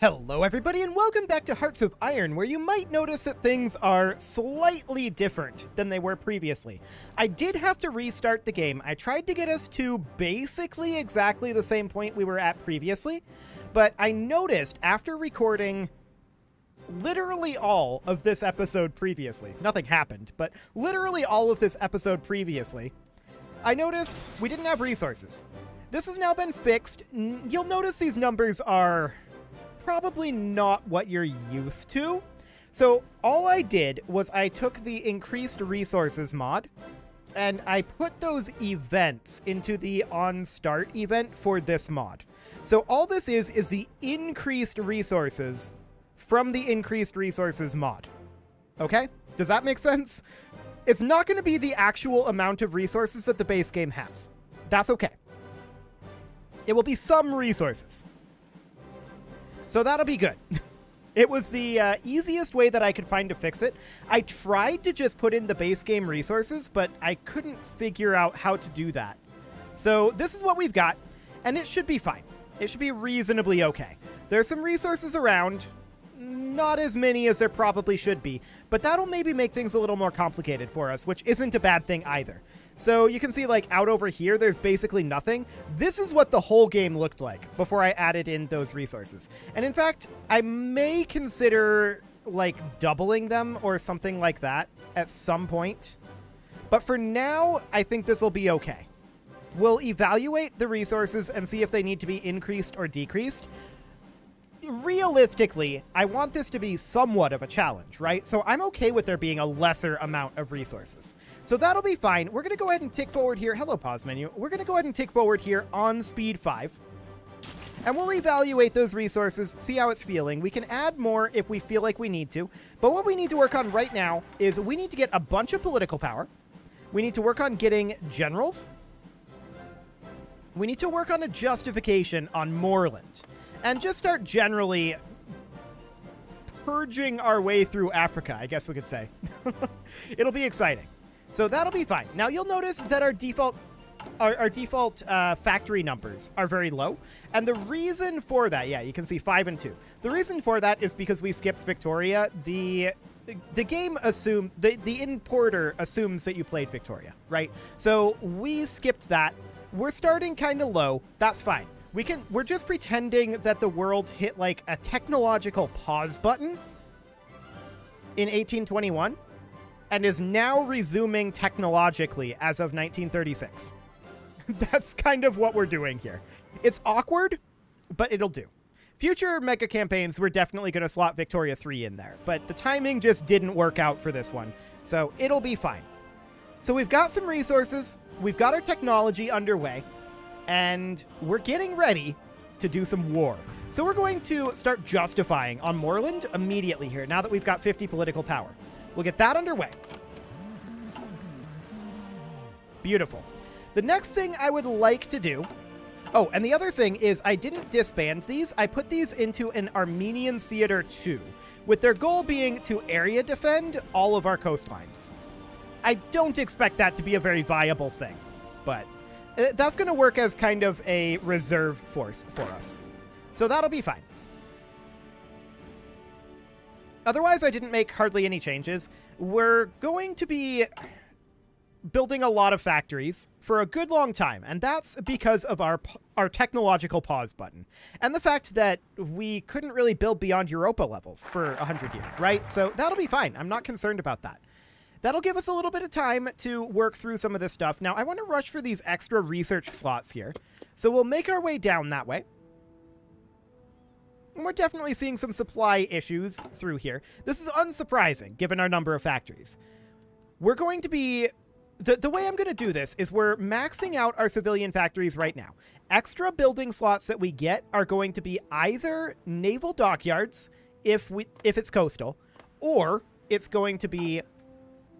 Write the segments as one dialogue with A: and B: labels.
A: Hello everybody and welcome back to Hearts of Iron, where you might notice that things are slightly different than they were previously. I did have to restart the game. I tried to get us to basically exactly the same point we were at previously, but I noticed after recording literally all of this episode previously, nothing happened, but literally all of this episode previously, I noticed we didn't have resources. This has now been fixed. You'll notice these numbers are probably not what you're used to. So all I did was I took the increased resources mod and I put those events into the on start event for this mod. So all this is the increased resources from the increased resources mod. Okay? Does that make sense? It's not going to be the actual amount of resources that the base game has. That's okay. It will be some resources. So that'll be good. It was the easiest way that I could find to fix it. I tried to just put in the base game resources, but I couldn't figure out how to do that. So this is what we've got, and it should be fine. It should be reasonably okay. There's some resources around, not as many as there probably should be, but that'll maybe make things a little more complicated for us, which isn't a bad thing either. So you can see, like, out over here, there's basically nothing. This is what the whole game looked like before I added in those resources. And in fact, I may consider, like, doubling them or something like that at some point. But for now, I think this will be okay. We'll evaluate the resources and see if they need to be increased or decreased. Realistically, I want this to be somewhat of a challenge, right? So I'm okay with there being a lesser amount of resources. So that'll be fine. We're going to go ahead and tick forward here. Hello, pause menu. We're going to go ahead and tick forward here on speed 5. And we'll evaluate those resources, see how it's feeling. We can add more if we feel like we need to. But what we need to work on right now is we need to get a bunch of political power. We need to work on getting generals. We need to work on a justification on Moorland. And just start generally purging our way through Africa, I guess we could say. It'll be exciting. So that'll be fine. Now you'll notice that our default factory numbers are very low. And the reason for that, yeah, you can see 5 and 2. The reason for that is because we skipped Victoria. The game assumes, the importer assumes that you played Victoria, right? So we skipped that. We're starting kind of low. That's fine. We're just pretending that the world hit like a technological pause button in 1821 and is now resuming technologically as of 1936. That's kind of what we're doing here. It's awkward, but it'll do. Future mega campaigns, we're definitely going to slot Victoria 3 in there, but the timing just didn't work out for this one, so it'll be fine. So we've got some resources, we've got our technology underway, and we're getting ready to do some war. So we're going to start justifying on Moorland immediately here, now that we've got 50 political power. We'll get that underway. Beautiful. The next thing I would like to do... Oh, and the other thing is I didn't disband these. I put these into an Armenian Theater 2, with their goal being to area defend all of our coastlines. I don't expect that to be a very viable thing, but... that's going to work as kind of a reserve force for us. So that'll be fine. Otherwise, I didn't make hardly any changes. We're going to be building a lot of factories for a good long time, and that's because of our technological pause button. And the fact that we couldn't really build beyond Europa levels for 100 years, right? So that'll be fine. I'm not concerned about that. That'll give us a little bit of time to work through some of this stuff. Now, I want to rush for these extra research slots here. So we'll make our way down that way. And we're definitely seeing some supply issues through here. This is unsurprising, given our number of factories. We're going to be... The way I'm going to do this is we're maxing out our civilian factories right now. Extra building slots that we get are going to be either naval dockyards, if it's coastal, or it's going to be...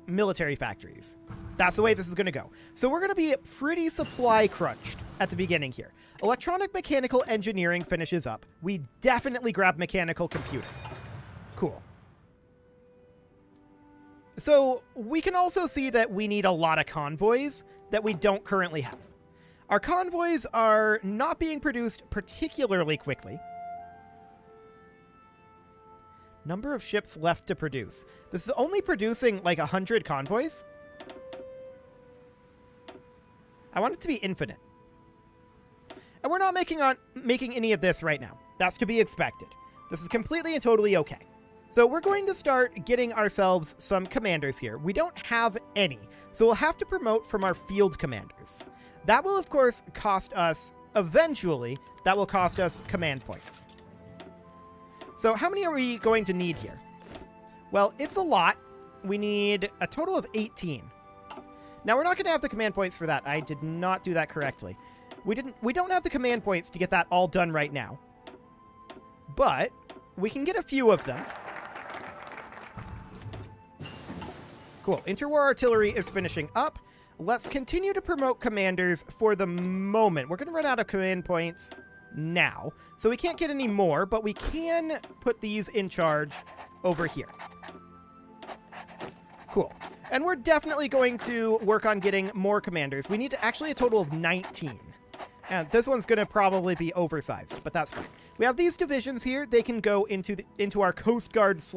A: military factories. That's the way this is going to go. So we're going to be pretty supply crunched at the beginning here. Electronic mechanical engineering finishes up. We definitely grab mechanical computing. Cool. So we can also see that we need a lot of convoys that we don't currently have. Our convoys are not being produced particularly quickly. Number of ships left to produce. This is only producing like 100 convoys. I want it to be infinite. And we're not making any of this right now. That's to be expected. This is completely and totally okay. So we're going to start getting ourselves some commanders here. We don't have any, so we'll have to promote from our field commanders. That will, of course, cost us, eventually, that will cost us command points. So how many are we going to need here? Well, it's a lot. We need a total of 18. Now, we're not going to have the command points for that. I did not do that correctly. We don't have the command points to get that all done right now. But we can get a few of them. Cool. Interwar artillery is finishing up. Let's continue to promote commanders for the moment. We're going to run out of command points now, so we can't get any more, but we can put these in charge over here. Cool. And we're definitely going to work on getting more commanders. We need actually a total of 19. And this one's going to probably be oversized, but that's fine. We have these divisions here. They can go into our Coast Guard /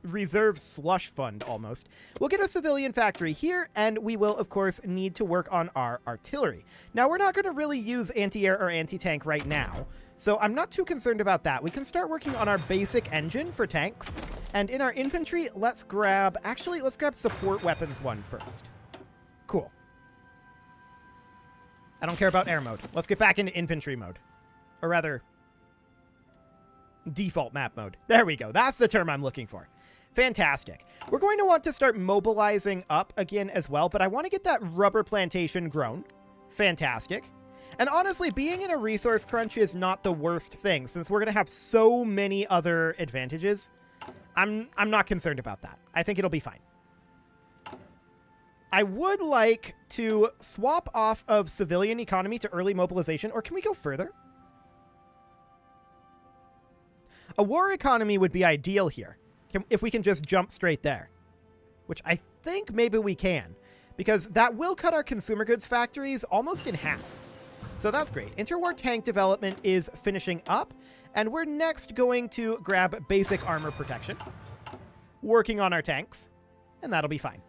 A: reserve slush fund almost. We'll get a civilian factory here, and we will, of course, need to work on our artillery. Now, we're not going to really use anti-air or anti-tank right now, so I'm not too concerned about that. We can start working on our basic engine for tanks, and in our infantry, let's grab support weapons 1 first. Cool. I don't care about air mode. Let's get back into infantry mode. Or rather, default map mode. There we go. That's the term I'm looking for. Fantastic. We're going to want to start mobilizing up again as well, but I want to get that rubber plantation grown. Fantastic. And honestly, being in a resource crunch is not the worst thing, since we're going to have so many other advantages. I'm not concerned about that. I think it'll be fine. I would like to swap off of civilian economy to early mobilization, or can we go further? A war economy would be ideal here. If we can just jump straight there, which I think maybe we can, because that will cut our consumer goods factories almost in half. So that's great. Interwar tank development is finishing up, and we're next going to grab basic armor protection, working on our tanks, and that'll be fine.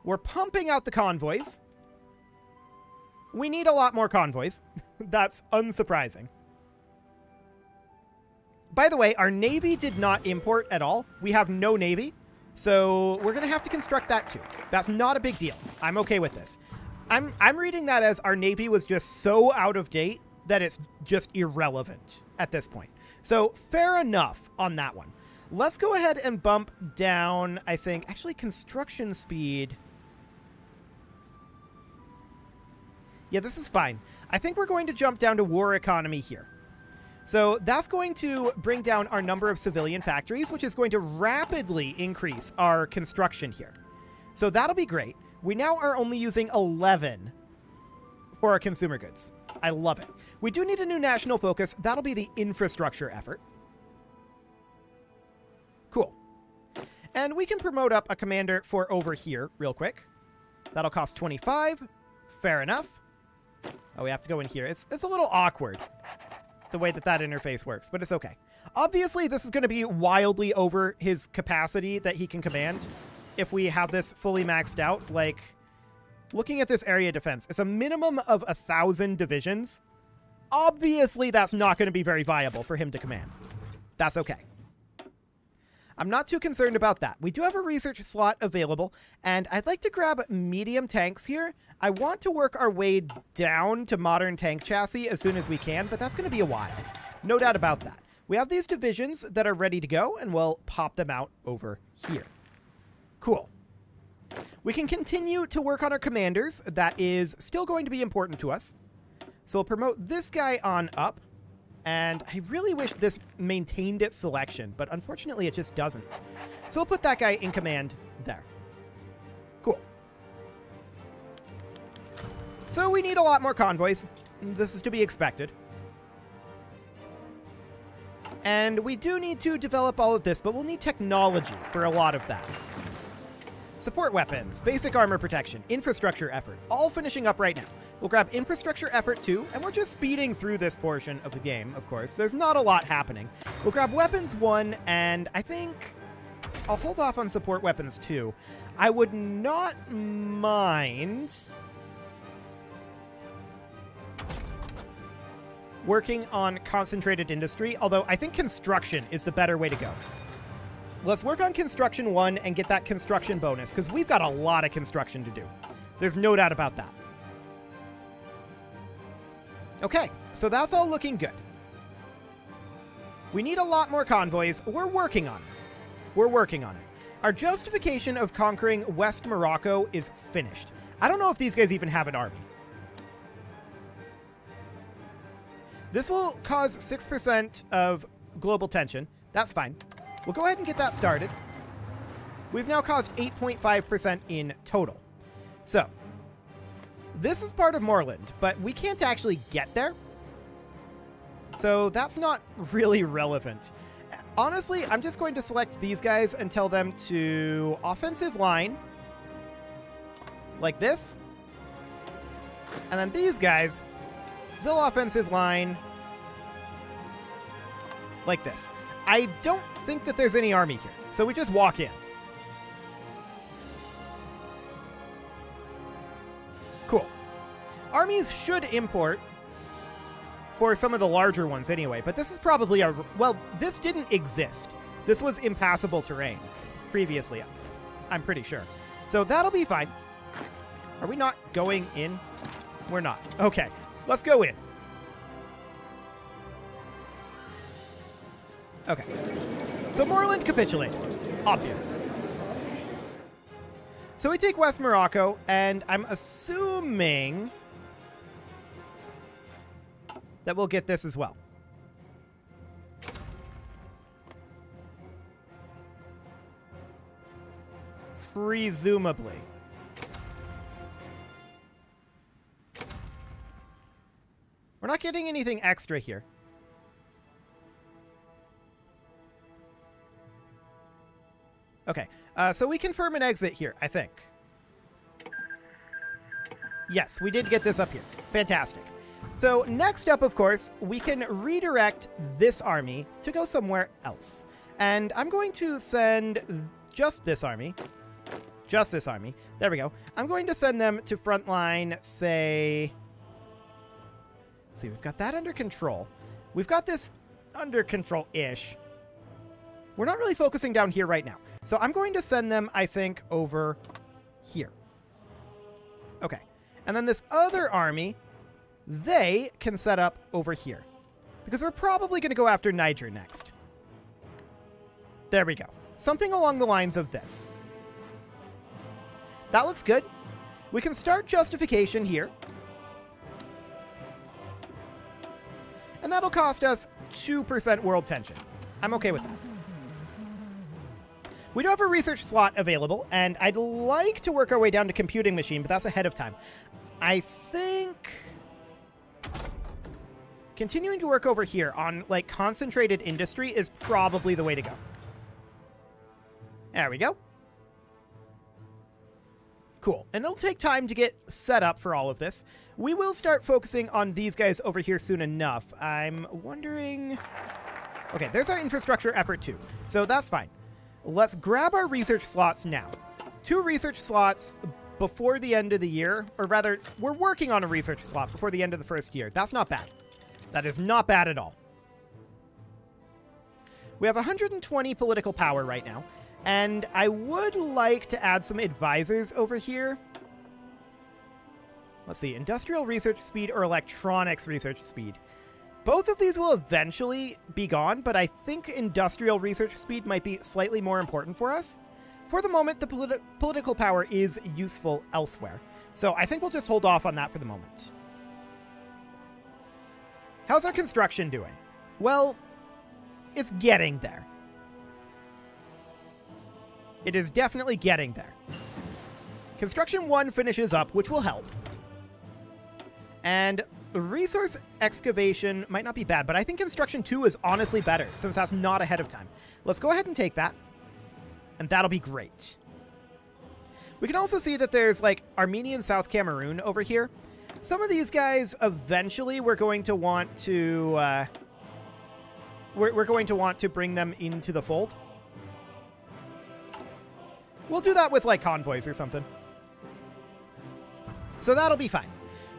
A: We're pumping out the convoys. We need a lot more convoys. That's unsurprising. By the way, our Navy did not import at all. We have no Navy, so we're going to have to construct that too. That's not a big deal. I'm okay with this. I'm reading that as our Navy was just so out of date that it's just irrelevant at this point. So fair enough on that one. Let's go ahead and bump down, I think, actually construction speed. Yeah, this is fine. I think we're going to jump down to war economy here. So that's going to bring down our number of civilian factories, which is going to rapidly increase our construction here. So that'll be great. We now are only using 11 for our consumer goods. I love it. We do need a new national focus. That'll be the infrastructure effort. Cool. And we can promote up a commander for over here real quick. That'll cost 25. Fair enough. Oh, we have to go in here. It's a little awkward, the way that interface works, but it's okay. Obviously, this is going to be wildly over his capacity that he can command if we have this fully maxed out. Like, looking at this area defense, it's a minimum of 1,000 divisions. Obviously, that's not going to be very viable for him to command. That's okay. I'm not too concerned about that. We do have a research slot available, and I'd like to grab medium tanks here. I want to work our way down to modern tank chassis as soon as we can, but that's going to be a while. No doubt about that. We have these divisions that are ready to go, and we'll pop them out over here. Cool. We can continue to work on our commanders. That is still going to be important to us. So we'll promote this guy on up. And I really wish this maintained its selection, but unfortunately it just doesn't. So we'll put that guy in command there. Cool. So we need a lot more convoys. This is to be expected. And we do need to develop all of this, but we'll need technology for a lot of that. Support weapons, basic armor protection, infrastructure effort, all finishing up right now. We'll grab infrastructure effort 2, and we're just speeding through this portion of the game, of course. There's not a lot happening. We'll grab weapons 1, and I think I'll hold off on support weapons 2. I would not mind working on concentrated industry, although I think construction is the better way to go. Let's work on construction 1 and get that construction bonus, because we've got a lot of construction to do. There's no doubt about that. Okay, so that's all looking good. We need a lot more convoys. We're working on it. We're working on it. Our justification of conquering West Morocco is finished. I don't know if these guys even have an army. This will cause 6% of global tension. That's fine. We'll go ahead and get that started. We've now caused 8.5% in total. So, this is part of Moreland, but we can't actually get there. So that's not really relevant. Honestly, I'm just going to select these guys and tell them to offensive line like this. And then these guys, they'll offensive line like this. I don't think that there's any army here, so we just walk in. Cool. Armies should import for some of the larger ones anyway, but this is probably a... Well, this didn't exist. This was impassable terrain previously, I'm pretty sure. So that'll be fine. Are we not going in? We're not. Okay, let's go in. Okay. So Moreland capitulated, obviously. So we take West Morocco, and I'm assuming that we'll get this as well. Presumably. We're not getting anything extra here. Okay, so we confirm an exit here, I think. Yes, we did get this up here. Fantastic. So next up, of course, we can redirect this army to go somewhere else. And I'm going to send just this army. Just this army. There we go. I'm going to send them to frontline, say... See, we've got that under control. We've got this under control-ish. We're not really focusing down here right now. So I'm going to send them, I think, over here. Okay. And then this other army, they can set up over here. Because we're probably going to go after Niger next. There we go. Something along the lines of this. That looks good. We can start justification here. And that'll cost us 2% world tension. I'm okay with that. We do have a research slot available, and I'd like to work our way down to computing machine, but that's ahead of time. I think continuing to work over here on, like, concentrated industry is probably the way to go. There we go. Cool. And it'll take time to get set up for all of this. We will start focusing on these guys over here soon enough. I'm wondering... Okay, there's our infrastructure effort too, so that's fine. Let's grab our research slots now. 2 research slots before the end of the year, or rather, we're working on a research slot before the end of the first year. That's not bad. That is not bad at all. We have 120 political power right now, and I would like to add some advisors over here. Let's see, industrial research speed or electronics research speed. Both of these will eventually be gone, but I think industrial research speed might be slightly more important for us. For the moment, the political power is useful elsewhere. So I think we'll just hold off on that for the moment. How's our construction doing? Well, it's getting there. It is definitely getting there. Construction 1 finishes up, which will help. And resource excavation might not be bad, but I think construction 2 is honestly better, since that's not ahead of time. Let's go ahead and take that. And that'll be great. We can also see that there's, like, Armenian South Cameroon over here. Some of these guys, eventually, we're going to want to... we're going to want to bring them into the fold. We'll do that with, like, convoys or something. So that'll be fine.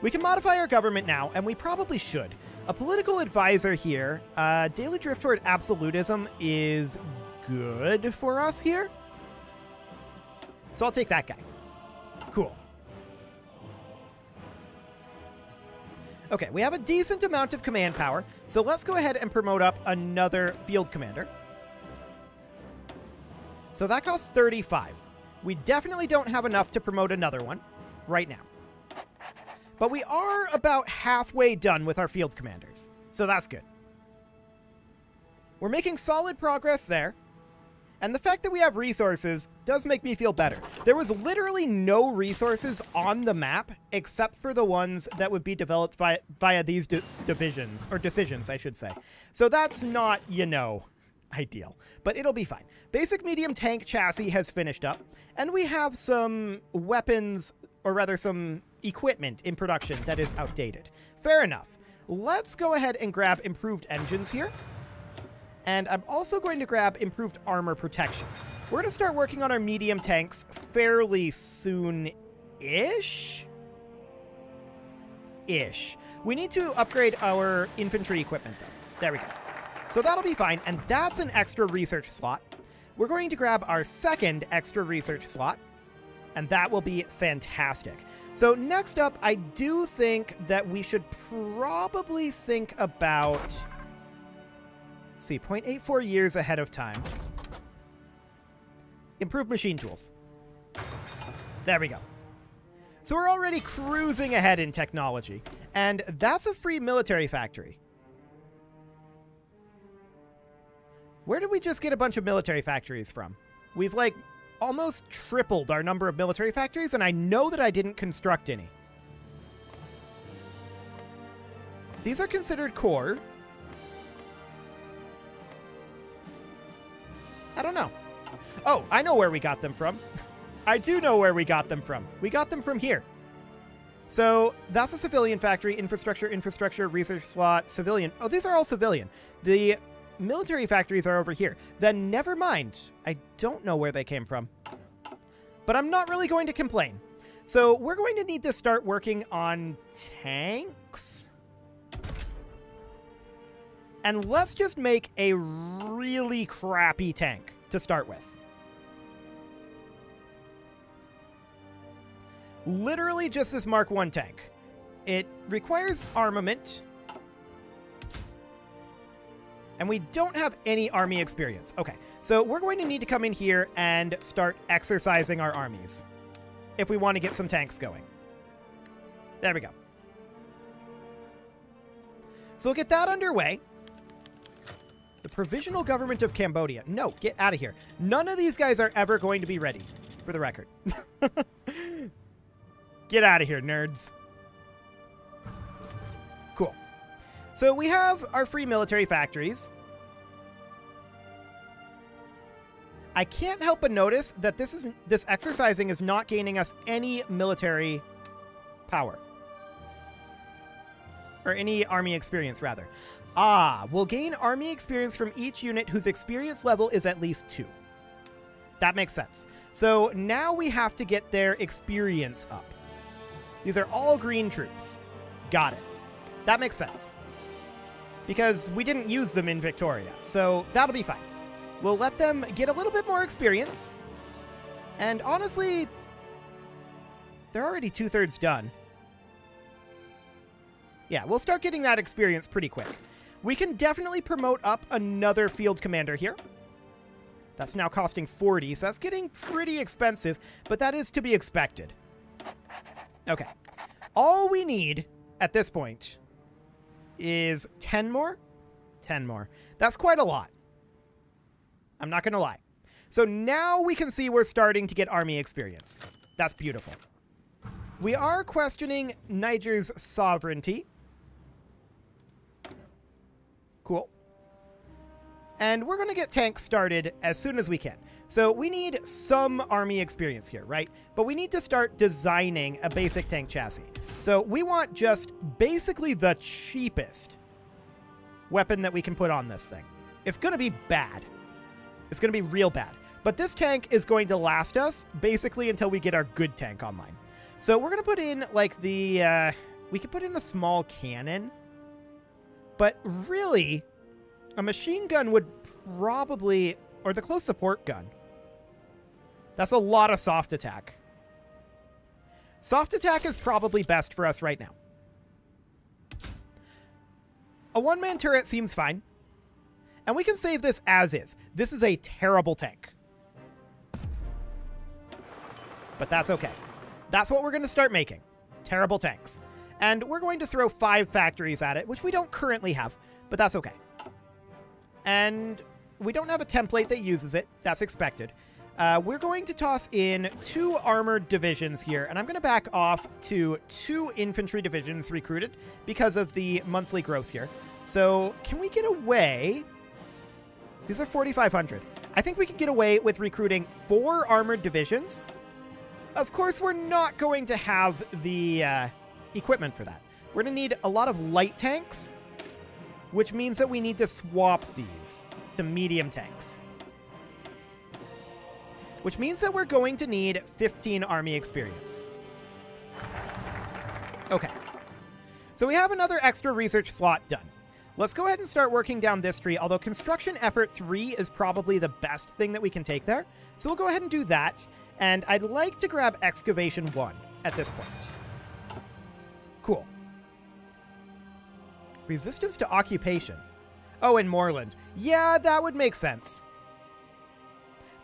A: We can modify our government now, and we probably should. A political advisor here. Daily drift toward absolutism is good for us here. So I'll take that guy. Cool. Okay, we have a decent amount of command power, so let's go ahead and promote up another field commander. So that costs 35. We definitely don't have enough to promote another one right now. But we are about halfway done with our field commanders, so that's good. We're making solid progress there. And the fact that we have resources does make me feel better. There was literally no resources on the map except for the ones that would be developed via these divisions, or decisions, I should say. So that's not, you know, ideal, but it'll be fine. Basic medium tank chassis has finished up, and we have some weapons, or rather some equipment in production that is outdated. Fair enough. Let's go ahead and grab improved engines here. And I'm also going to grab improved armor protection. We're going to start working on our medium tanks fairly soon-ish? Ish. We need to upgrade our infantry equipment, though. There we go. So that'll be fine, and that's an extra research slot. We're going to grab our second extra research slot, and that will be fantastic. So next up, I do think that we should probably think about... see, 0.84 years ahead of time. Improved machine tools. There we go. So we're already cruising ahead in technology. And that's a free military factory. Where did we just get a bunch of military factories from? We've, like, almost tripled our number of military factories, and I know that I didn't construct any. These are considered core. I don't know. Oh, I know where we got them from. I do know where we got them from. We got them from here. So that's a civilian factory, infrastructure, research slot, civilian. Oh, these are all civilian. The military factories are over here. Then never mind. I don't know where they came from. But I'm not really going to complain. So we're going to need to start working on tanks. And let's just make a really crappy tank to start with. Literally just this Mark I tank. It requires armament. And we don't have any army experience. Okay, so we're going to need to come in here and start exercising our armies if we want to get some tanks going. There we go. So we'll get that underway. The Provisional Government of Cambodia. No, get out of here. None of these guys are ever going to be ready, for the record. Get out of here, nerds. Cool. So we have our free military factories. I can't help but notice that this exercising is not gaining us any military power. Or any army experience, rather. Ah, we'll gain army experience from each unit whose experience level is at least 2. That makes sense. So now we have to get their experience up. These are all green troops. Got it. That makes sense. Because we didn't use them in Victoria, so that'll be fine. We'll let them get a little bit more experience. And honestly, they're already 2/3 done. Yeah, we'll start getting that experience pretty quick. We can definitely promote up another field commander here. That's now costing 40, so that's getting pretty expensive, but that is to be expected. Okay. All we need at this point is 10 more? 10 more. That's quite a lot. I'm not going to lie. So now we can see we're starting to get army experience. That's beautiful. We are questioning Niger's sovereignty. Cool. And we're going to get tanks started as soon as we can. So we need some army experience here, right? But we need to start designing a basic tank chassis. So we want just basically the cheapest weapon that we can put on this thing. It's going to be bad. It's going to be real bad. But this tank is going to last us basically until we get our good tank online. So we're going to put in like the... we could put in a small cannon. But really, a machine gun would probably... Or the close support gun. That's a lot of soft attack. Soft attack is probably best for us right now. A one-man turret seems fine. And we can save this as is. This is a terrible tank. But that's okay. That's what we're going to start making. Terrible tanks. And we're going to throw 5 factories at it, which we don't currently have. But that's okay. And we don't have a template that uses it. That's expected. We're going to toss in 2 armored divisions here, and I'm going to back off to 2 infantry divisions recruited because of the monthly growth here. So can we get away? These are 4,500. I think we can get away with recruiting 4 armored divisions. Of course, we're not going to have the equipment for that. We're going to need a lot of light tanks, which means that we need to swap these to medium tanks. Which means that we're going to need 15 army experience. Okay. So we have another extra research slot done. Let's go ahead and start working down this tree, although construction effort 3 is probably the best thing that we can take there. So we'll go ahead and do that. And I'd like to grab excavation 1 at this point. Cool. Resistance to occupation. Oh, in Moorland. Yeah, that would make sense.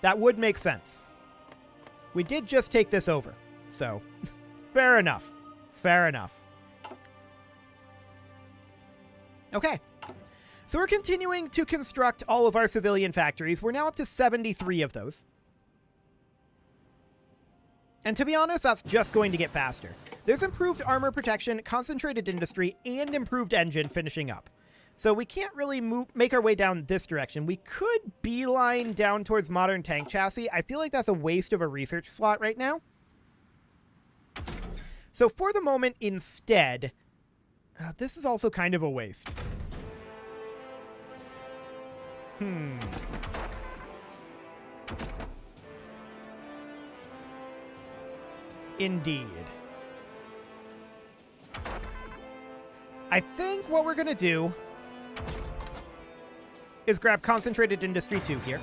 A: That would make sense. We did just take this over. So, fair enough. Fair enough. Okay. So we're continuing to construct all of our civilian factories. We're now up to 73 of those. And to be honest, that's just going to get faster. There's improved armor protection, concentrated industry, and improved engine finishing up. So we can't really make our way down this direction. We could beeline down towards modern tank chassis. I feel like that's a waste of a research slot right now. So for the moment, instead, this is also kind of a waste. Indeed. I think what we're going to do is grab concentrated industry 2 here.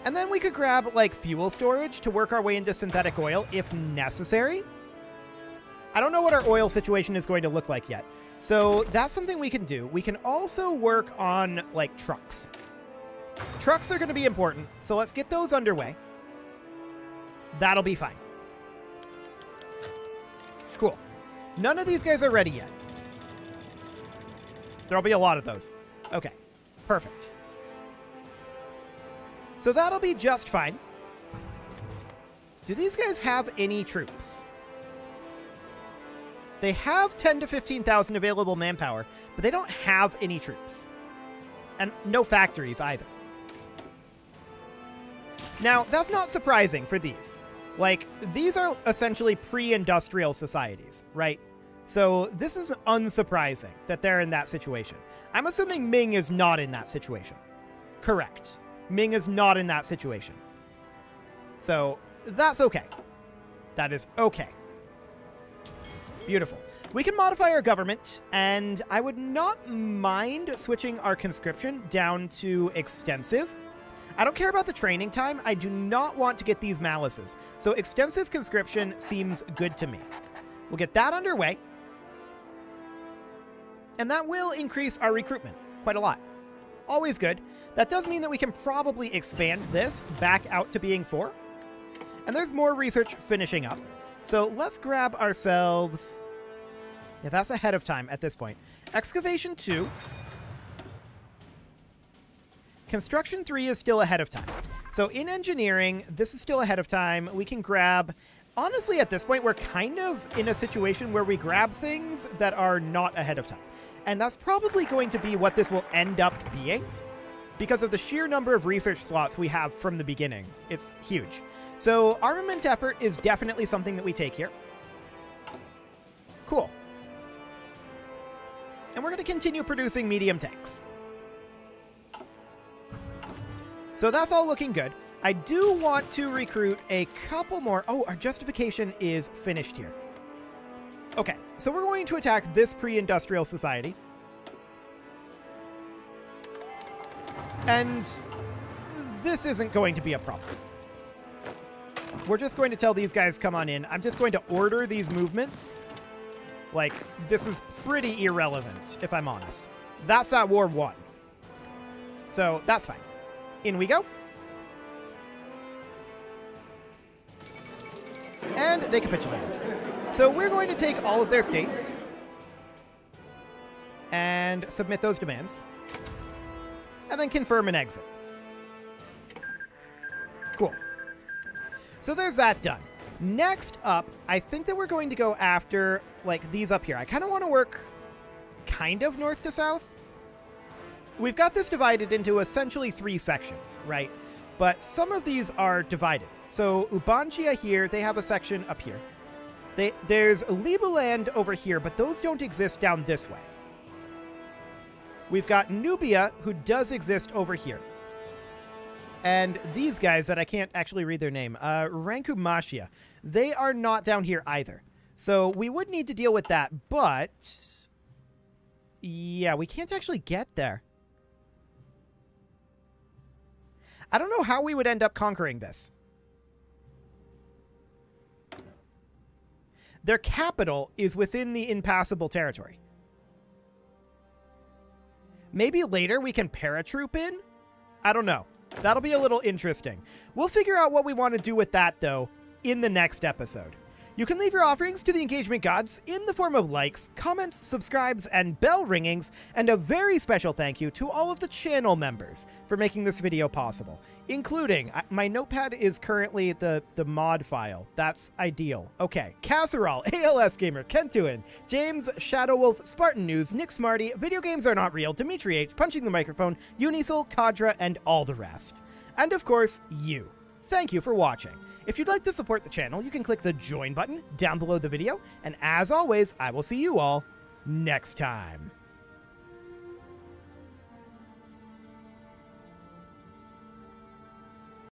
A: And then we could grab, like, fuel storage to work our way into synthetic oil if necessary. I don't know what our oil situation is going to look like yet. So that's something we can do. We can also work on, like, trucks. Trucks are going to be important, so let's get those underway. That'll be fine. Cool. None of these guys are ready yet. There'll be a lot of those. Okay. Perfect. So that'll be just fine. Do these guys have any troops? They have 10 to 15,000 available manpower, but they don't have any troops. And no factories either. Now, that's not surprising for these. Like, these are essentially pre-industrial societies, right? So this is unsurprising that they're in that situation. I'm assuming Ming is not in that situation. Correct. Ming is not in that situation. So that's okay. That is okay. Beautiful. We can modify our government, and I would not mind switching our conscription down to extensive. I don't care about the training time. I do not want to get these malices. So extensive conscription seems good to me. We'll get that underway. And that will increase our recruitment quite a lot. Always good. That does mean that we can probably expand this back out to being 4. And there's more research finishing up. So let's grab ourselves... Yeah, that's ahead of time at this point. Excavation 2. Construction 3 is still ahead of time. So in engineering, this is still ahead of time. We can grab... Honestly, at this point, we're kind of in a situation where we grab things that are not ahead of time. And that's probably going to be what this will end up being. because of the sheer number of research slots we have from the beginning. It's huge. So armament effort is definitely something that we take here. Cool. And we're going to continue producing medium tanks. So that's all looking good. I do want to recruit a couple more. Oh, our justification is finished here. Okay, so we're going to attack this pre-industrial society. And this isn't going to be a problem. We're just going to tell these guys, come on in. I'm just going to order these movements. Like, this is pretty irrelevant, if I'm honest. That's that war won. So, that's fine. In we go. And they capitulated. So we're going to take all of their states and submit those demands. And then confirm an exit. Cool. So there's that done. Next up, I think that we're going to go after, like, these up here. I kind of want to work kind of north to south. We've got this divided into essentially 3 sections, right? But some of these are divided. So Ubangia here, they have a section up here. There's Libaland over here, but those don't exist down this way. We've got Nubia, who does exist over here. And these guys that I can't actually read their name, Rankumashia, they are not down here either. So we would need to deal with that, but yeah, we can't actually get there. I don't know how we would end up conquering this. Their capital is within the impassable territory. Maybe later we can paratroop in? I don't know. That'll be a little interesting. We'll figure out what we want to do with that, though, in the next episode. You can leave your offerings to the engagement gods in the form of likes, comments, subscribes, and bell ringings, and a very special thank you to all of the channel members for making this video possible, including, my notepad is currently the mod file. That's ideal. Okay, Casserole, ALS Gamer, Kentuin, James, Shadow Wolf, Spartan News, Nick Smarty, Video Games Are Not Real, Dimitri H, Punching the Microphone, Unisil, Kadra, and all the rest. And of course, you. Thank you for watching. If you'd like to support the channel, you can click the join button down below the video, and as always, I will see you all next time.